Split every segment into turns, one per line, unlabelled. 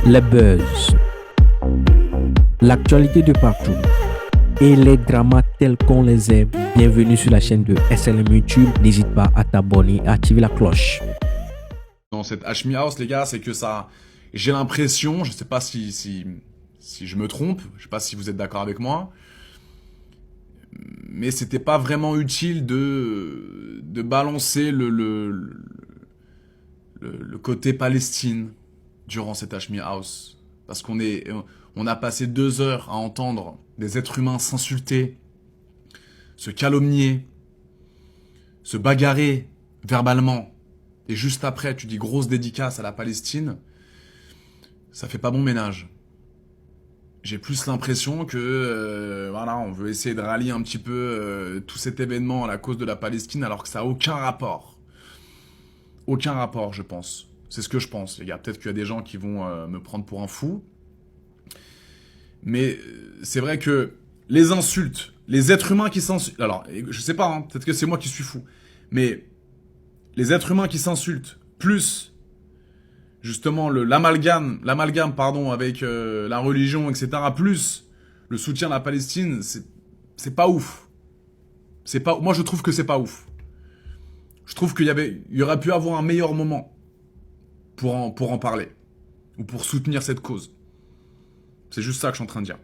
Les buzz, l'actualité de partout et les dramas tels qu'on les aime. Bienvenue sur la chaîne de SLM YouTube. N'hésite pas à t'abonner et à activer la cloche.
Dans cette Hashmi House, les gars, c'est que ça... J'ai l'impression, je sais pas si je me trompe, je sais pas si vous êtes d'accord avec moi, mais c'était pas vraiment utile de balancer le côté Palestine durant cette Hashmi House. Parce on a passé 2 heures à entendre des êtres humains s'insulter, se calomnier, se bagarrer verbalement. Et juste après, tu dis grosse dédicace à la Palestine. Ça fait pas bon ménage. J'ai plus l'impression que voilà, on veut essayer de rallier un petit peu tout cet événement à la cause de la Palestine, alors que ça a aucun rapport. Aucun rapport, je pense. C'est ce que je pense, les gars. Peut-être qu'il y a des gens qui vont me prendre pour un fou. Mais c'est vrai que les insultes, les êtres humains qui s'insultent... Alors, je sais pas, hein, peut-être que c'est moi qui suis fou. Mais les êtres humains qui s'insultent, plus... justement l'amalgame avec la religion, etc., plus le soutien à la Palestine, c'est pas ouf. Moi je trouve que c'est pas ouf. Je trouve qu'il y aurait pu avoir un meilleur moment pour en parler ou pour soutenir cette cause. C'est juste ça que je suis en train de dire.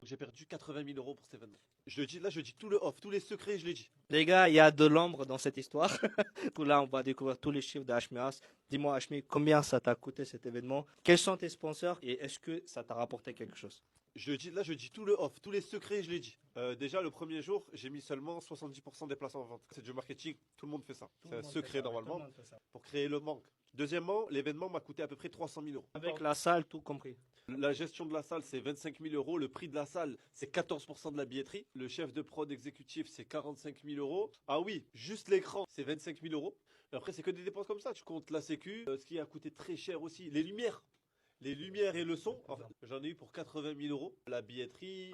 J'ai perdu 80 000 euros pour cet événement. Je le dis, là je dis tout le off, tous les secrets, je les dis.
Les gars, il y a de l'ombre dans cette histoire. Là, on va découvrir tous les chiffres de Hashmi House. Dis-moi, Hashmi, combien ça t'a coûté cet événement? Quels sont tes sponsors et est-ce que ça t'a rapporté quelque chose?
Je dis tout le off, tous les secrets, je les dis. Déjà, le premier jour, j'ai mis seulement 70% des places en vente. C'est du marketing, tout le monde fait ça. C'est un secret normalement, pour créer le manque. Deuxièmement, l'événement m'a coûté à peu près 300 000 euros.
Avec la salle, tout compris.
La gestion de la salle, c'est 25 000 euros. Le prix de la salle, c'est 14% de la billetterie. Le chef de prod exécutif, c'est 45 000 euros. Ah oui, juste l'écran, c'est 25 000 euros. Après, c'est que des dépenses comme ça. Tu comptes la sécu, ce qui a coûté très cher aussi, les lumières. Les lumières et le son, enfin, j'en ai eu pour 80 000 euros. La billetterie,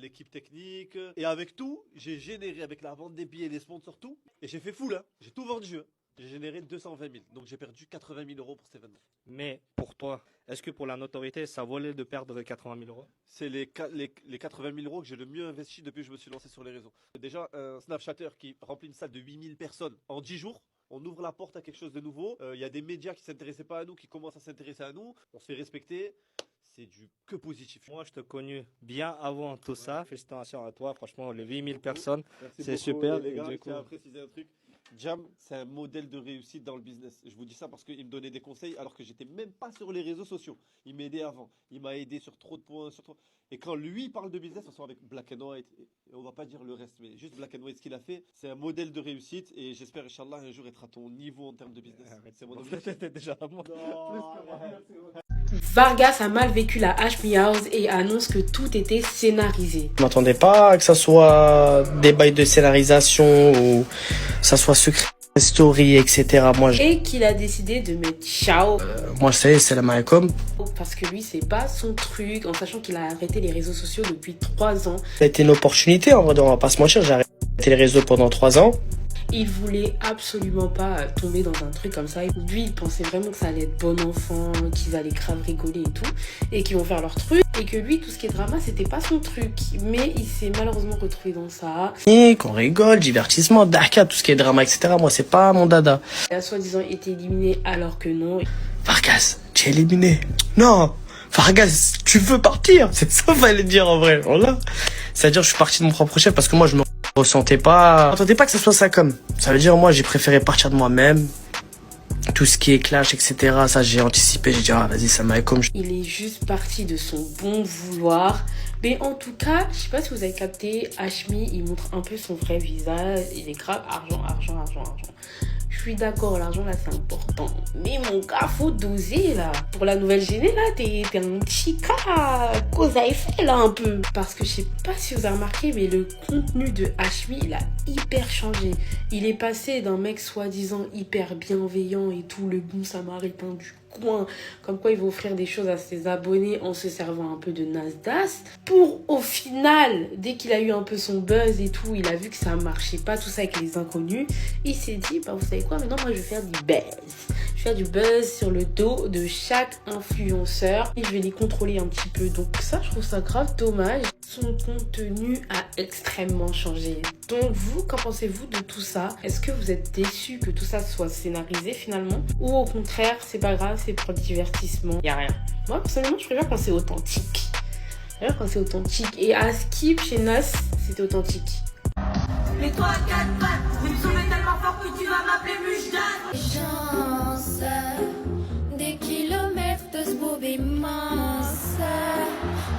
l'équipe technique. Et avec tout, j'ai généré, avec la vente des billets, les sponsors, tout. Et j'ai fait full, hein. J'ai tout vendu, hein. J'ai généré 220 000. Donc j'ai perdu 80 000 euros pour cet événement.
Mais pour toi, est-ce que pour la notoriété, ça valait de perdre 80 000 euros?
C'est les 80 000 euros que j'ai le mieux investi depuis que je me suis lancé sur les réseaux. Déjà, un Snapchatter qui remplit une salle de 8 000 personnes en 10 jours. On ouvre la porte à quelque chose de nouveau. Il y a des médias qui ne s'intéressaient pas à nous, qui commencent à s'intéresser à nous. On se fait respecter. C'est du que positif.
Moi, je te connais bien avant tout ça. Félicitations à toi. Franchement, les 8 000 personnes,
Merci
c'est
beaucoup,
super.
les gars,
Du
je
coup,
tiens à préciser un truc. Jam, c'est un modèle de réussite dans le business. Je vous dis ça parce qu'il me donnait des conseils alors que j'étais même pas sur les réseaux sociaux. Il m'aidait avant. Il m'a aidé sur trop de points. Et quand lui parle de business, on sort avec Black and White. Et on va pas dire le reste, mais juste Black and White, ce qu'il a fait, c'est un modèle de réussite. Et j'espère, Inch'Allah, un jour être à ton niveau en termes de business. C'est mon objectif.
T'es déjà à moi.
Vargas a mal vécu la Hashmi House et annonce que tout était scénarisé.
Je m'attendais pas que ça soit des bails de scénarisation ou ça soit secret story, etc.
Et qu'il a décidé de mettre ciao.
Moi je sais, c'est la Malcolm.
Parce que lui, c'est pas son truc, en sachant qu'il a arrêté les réseaux sociaux depuis 3 ans.
Ça a été une opportunité, en vrai, on va pas se mentir, j'ai arrêté les réseaux pendant 3 ans.
Il voulait absolument pas tomber dans un truc comme ça. Lui, il pensait vraiment que ça allait être bon enfant, qu'ils allaient grave rigoler et tout, et qu'ils vont faire leur truc. Et que lui, tout ce qui est drama, c'était pas son truc. Mais il s'est malheureusement retrouvé dans ça.
Et qu'on rigole, divertissement, Daka, tout ce qui est drama, etc. Moi, c'est pas mon dada.
Il a soi-disant été éliminé alors que non.
Vargas, tu es éliminé. Non, Vargas, tu veux partir. C'est ça qu'il fallait dire en vrai. Voilà. C'est-à-dire, je suis parti de mon propre chef parce que moi, je me ressentais pas. Je m'attendais pas que ça soit ça comme. Ça veut dire, moi, j'ai préféré partir de moi-même. Tout ce qui est clash, etc. Ça, j'ai anticipé. J'ai dit, ah, vas-y, ça m'a comme.
Il est juste parti de son bon vouloir. Mais en tout cas, je sais pas si vous avez capté, Hashmi, il montre un peu son vrai visage. Il est grave argent. Je suis d'accord, l'argent là c'est important. Mais mon gars, faut doser là. Pour la nouvelle géné là, t'es un petit cas cause à effet là un peu. Parce que je sais pas si vous avez remarqué, mais le contenu de Hashmi, il a hyper changé. Il est passé d'un mec soi-disant hyper bienveillant et tout, le bon samaritain du coin, comme quoi il va offrir des choses à ses abonnés en se servant un peu de Nasdaq, pour au final, dès qu'il a eu un peu son buzz et tout, il a vu que ça marchait pas tout ça avec les inconnus, il s'est dit, bah vous savez quoi, maintenant moi je vais faire du buzz, je faire du buzz sur le dos de chaque influenceur et je vais les contrôler un petit peu. Donc ça, je trouve ça grave dommage. Son contenu a extrêmement changé. Donc vous, qu'en pensez-vous de tout ça? Est-ce que vous êtes déçus que tout ça soit scénarisé finalement? Ou au contraire, c'est pas grave, c'est pour le divertissement, y a rien? Moi, personnellement, je préfère quand c'est authentique. Et à Skip chez Nas, c'était authentique.
Mais toi, à 4 pattes, vous me sauvez tellement fort que tu vas m'appeler Mujdan.
Chance, des kilomètres de ce beau immense.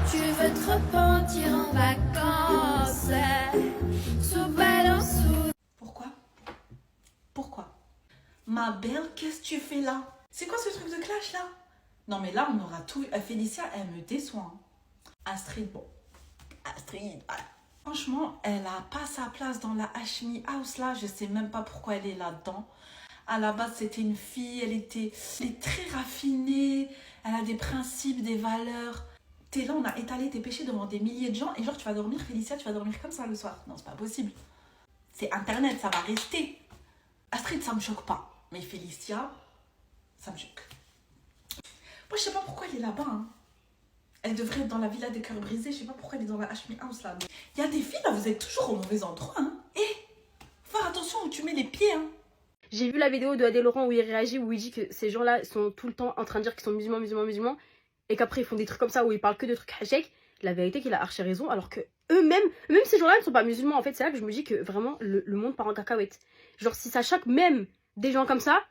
Tu veux te repentir en vacances. Sous balance, sous.
Pourquoi? Ma belle, qu'est-ce que tu fais là? C'est quoi ce truc de clash là? Non mais là, on aura tout vu. Félicia, elle me déçoit. Hein. Astrid, voilà. Franchement, elle a pas sa place dans la Hashmi House là. Je sais même pas pourquoi elle est là-dedans. À la base, c'était une fille. Elle est très raffinée. Elle a des principes, des valeurs. T'es là, on a étalé tes péchés devant des milliers de gens. Et genre, tu vas dormir, Félicia, tu vas dormir comme ça le soir. Non, c'est pas possible. C'est Internet, ça va rester. Astrid, ça me choque pas. Mais Félicia, ça me choque. Moi, je sais pas pourquoi elle est là-bas. Hein. Elle devrait être dans la villa des cœurs brisés. Je sais pas pourquoi elle est dans la Hashmi House là. Il y a des filles là, vous êtes toujours au mauvais endroit. Hein. Faut faire attention où tu mets les pieds. Hein.
J'ai vu la vidéo de Adèle Laurent où il réagit, où il dit que ces gens-là sont tout le temps en train de dire qu'ils sont musulmans, et qu'après ils font des trucs comme ça où ils parlent que de trucs hachek. La vérité, qu'il a archi raison, alors que eux-mêmes, même ces gens-là ne sont pas musulmans. En fait, c'est là que je me dis que vraiment le monde part en cacahuète. Genre, si ça choque même des gens comme ça,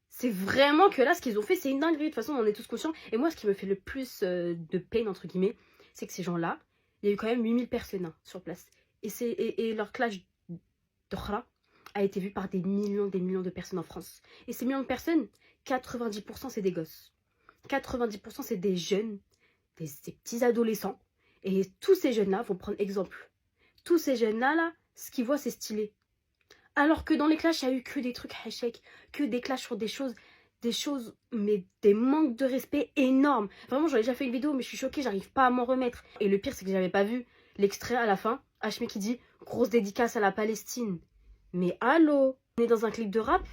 c'est vraiment que là, ce qu'ils ont fait, c'est une dinguerie. De toute façon, on en est tous conscients. Et moi, ce qui me fait le plus de peine, entre guillemets, c'est que ces gens-là, il y a eu quand même 8000 personnes hein, sur place. Et leur clash d'Okhra a été vu par des millions de personnes en France. Et ces millions de personnes, 90% c'est des gosses. 90% c'est des jeunes, des petits adolescents. Et tous ces jeunes-là vont prendre exemple. Tous ces jeunes-là, là, ce qu'ils voient, c'est stylé. Alors que dans les clashs, il n'y a eu que des trucs hachek, que des clashs sur des choses, mais des manques de respect énormes. Vraiment, j'en ai déjà fait une vidéo, mais je suis choquée, j'arrive pas à m'en remettre. Et le pire, c'est que j'avais pas vu l'extrait à la fin. Hashmi qui dit « Grosse dédicace à la Palestine ». Mais allô, on est dans un clip de rap?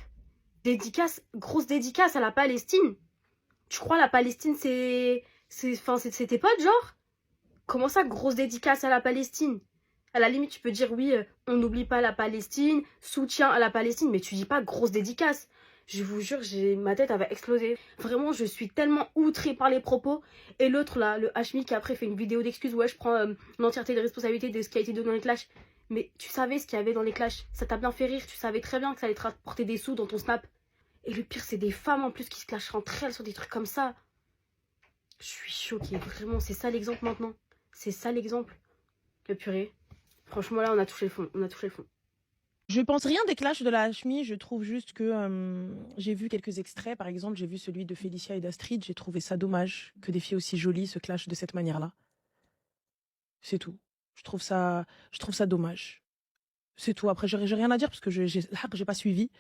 Grosse dédicace à la Palestine? Tu crois la Palestine, c'est tes potes, genre? Comment ça, grosse dédicace à la Palestine? À la limite, tu peux dire oui, on n'oublie pas la Palestine, soutien à la Palestine, mais tu dis pas grosse dédicace. Je vous jure, ma tête avait explosé. Vraiment, je suis tellement outrée par les propos. Et l'autre là, le Hashmi qui après fait une vidéo d'excuses, ouais, je prends l'entièreté des responsabilités de ce qui a été dit dans les clashs. Mais tu savais ce qu'il y avait dans les clashs, ça t'a bien fait rire, tu savais très bien que ça allait te rapporter des sous dans ton snap. Et le pire, c'est des femmes en plus qui se clashent entre elles sur des trucs comme ça. Je suis choquée, vraiment, c'est ça l'exemple maintenant. C'est ça l'exemple. Le purée. Franchement, là, on a touché le fond.
Je pense rien des clashs de la Hashmi, je trouve juste que j'ai vu quelques extraits. Par exemple, j'ai vu celui de Félicia et d'Astrid. J'ai trouvé ça dommage que des filles aussi jolies se clashent de cette manière-là. C'est tout. Je trouve ça dommage. C'est tout. Après, j'ai rien à dire parce que j'ai pas suivi.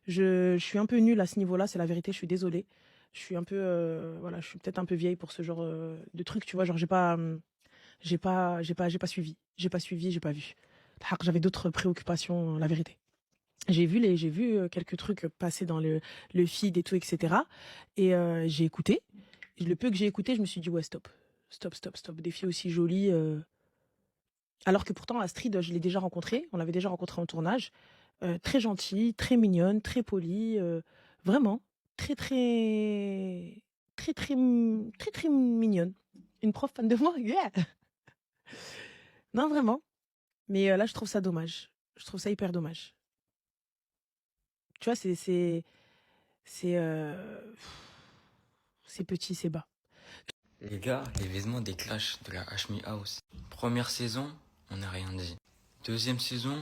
Je suis un peu nulle à ce niveau-là, c'est la vérité. Je suis désolée. Je suis un peu, voilà, je suis peut-être un peu vieille pour ce genre de truc, tu vois. Genre, j'ai pas suivi. J'ai pas vu. J'avais d'autres préoccupations, la vérité. J'ai vu quelques trucs passer dans le feed et tout, etc. Et j'ai écouté. Et le peu que j'ai écouté, je me suis dit, ouais, stop. Des filles aussi jolies. Alors que pourtant, Astrid, je l'ai déjà rencontrée. On l'avait déjà rencontrée en tournage. Très gentille, très mignonne, très polie. Vraiment. Très mignonne. Une prof fan de moi, yeah. Non, vraiment. Mais là, je trouve ça dommage. Je trouve ça hyper dommage. Tu vois, c'est petit, c'est bas.
Les gars, l'événement des clashs de la Hashmi House. Première saison, on n'a rien dit. Deuxième saison,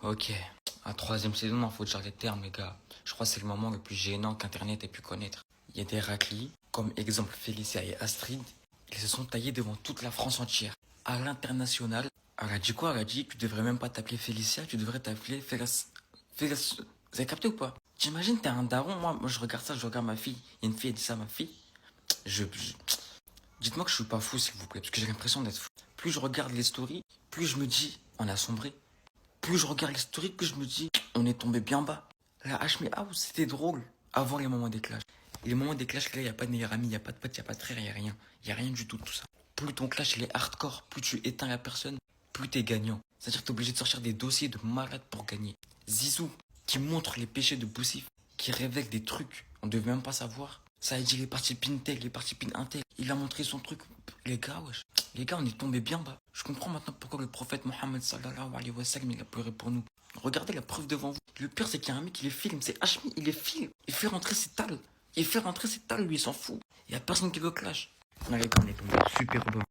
ok. À troisième saison, il faut dire les termes, les gars. Je crois que c'est le moment le plus gênant qu'Internet ait pu connaître. Il y a des raclis, comme exemple Félicia et Astrid. Ils se sont taillés devant toute la France entière. À l'international, elle a dit quoi? Elle a dit, tu devrais même pas t'appeler Félicia, tu devrais t'appeler Félicia. Vous avez capté ou pas? T'imagines, t'es un daron, moi je regarde ça, je regarde ma fille. Il y a une fille, elle dit ça à ma fille. Dites-moi que je suis pas fou, s'il vous plaît, parce que j'ai l'impression d'être fou. Plus je regarde les stories, plus je me dis, on a sombré. Plus je regarde les stories, plus je me dis, on est tombé bien bas. La Hashmi House, c'était drôle. avant les moments des clashs. Et les moments des clashs, là, il n'y a pas de meilleur ami, il n'y a pas de pote, il n'y a pas de frère, il n'y a rien. Il n'y a rien du tout de tout ça. Plus ton clash il est hardcore, plus tu éteins la personne, plus t'es gagnant. C'est-à-dire que t'es obligé de sortir des dossiers de malade pour gagner. Zizou, qui montre les péchés de Boussif, qui révèle des trucs, on ne devait même pas savoir. Ça a dit les parties Pintel, les parties Pin Intel. Il a montré son truc. Les gars, wesh. Les gars, on est tombé bien bas. Je comprends maintenant pourquoi le prophète Mohammed sallallahu alayhi wa sallam, il a pleuré pour nous. Regardez la preuve devant vous. Le pire, c'est qu'il y a un mec qui les filme. C'est Hashmi, il les filme. Il fait rentrer ses talles. Il fait rentrer ses talles, lui, il s'en fout. Il n'y a personne qui le clash. Non, les gars, on est tombé super bas.